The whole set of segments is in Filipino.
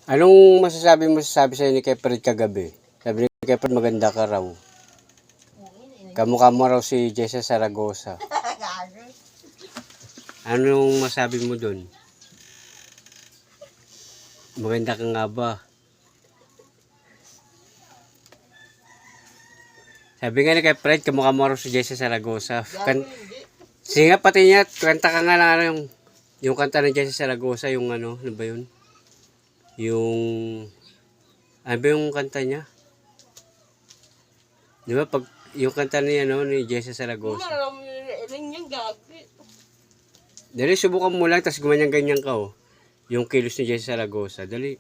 Anong masasabi sa'yo ni Kefred kagabi? Sabi ni Kefred maganda ka raw. Kamukha mo raw si Jessa Saragosa. Anong masabi mo dun? Maganda ka nga ba? Sabi nga ni Kefred, kamukha mo raw si Jessa Saragosa. Sige nga, pati niya, kanta ka nga na yung kanta ng Jessa Saragosa, yung ano ba yun? Ano ba yung kanta niya? Di ba, pag, yung kanta niya, ni Jessa Saragosa. Dali, subukan mo lang, tapos gumanyan-ganyan ka, oh. Yung kilos ni Jessa Saragosa. Dali.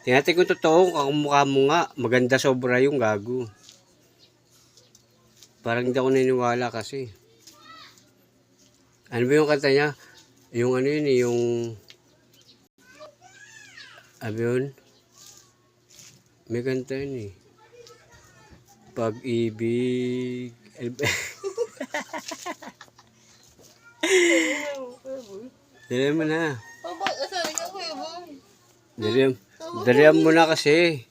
Tingnan kung totoo, kamukha mo nga, maganda sobra yung gago. Parang hindi ako naniniwala kasi. Ano ba yung kanta niya? Yung ano yun, yung... Ano yun? May kanta yun eh. Pag-ibig... Dali mo na. Dalihan mo na kasi.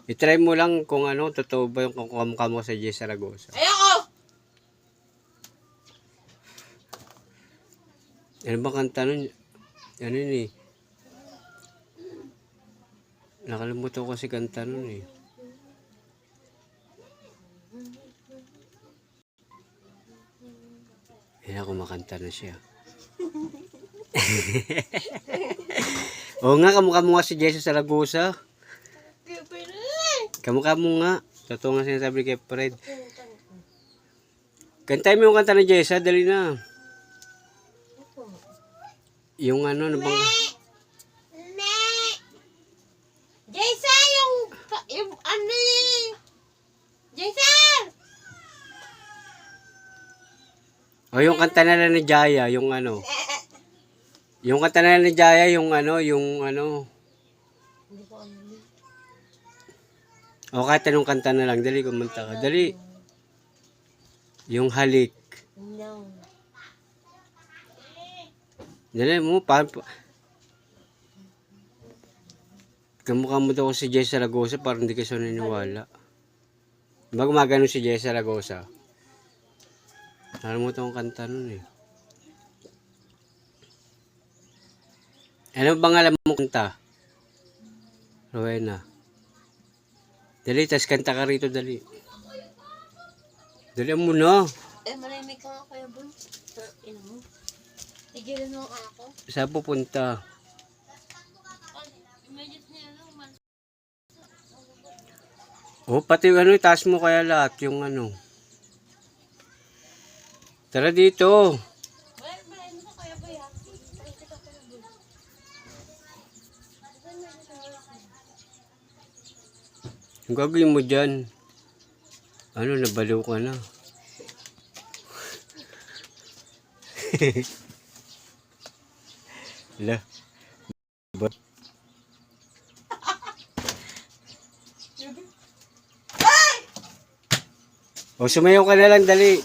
I-try mo lang kung ano, totoo ba yung kamukha mo sa Jessa Saragosa. Ayoko! Ano ba kanta nun? Ano yun eh? Nakalimutan ko kasi kanta nun eh. Yan ako makanta na siya. Oo nga, kamukha mo nga si Jessa Saragosa. Kamukha mo nga. Totoo nga sinasabi kay Fred. Kantay mo yung kanta ni Jessa, dali na. Yung ano, ano bang... Jessa, yung ano eh. Jessa! O yung kanta na lang ni Jaya, yung ano. Yung kanta na lang ni Jaya, yung ano. Hindi ko ano. O kahit anong kanta na lang, dali kumanta ka. Dali. Yung halik. No. Dali mo, kamukha mo daw si Jessa Saragosa, parang hindi ka siya naniniwala. Diba gumagano si Jessa Saragosa? Alam mo itong kanta nun eh. Ano bang alam mo kanta? Rowena. Dali, tas kanta ka rito, dali. Dali mo na. Malamig ka nga kaya, boy. Ina mo. Tigilan mo ako. Saan pupunta? Oh, pati ano, itaas mo kaya lahat yung ano. Tara dito. Ang gagawin mo dyan? Ano, nabaliw ka na. Hala. O, sumayaw ka na lang, dali.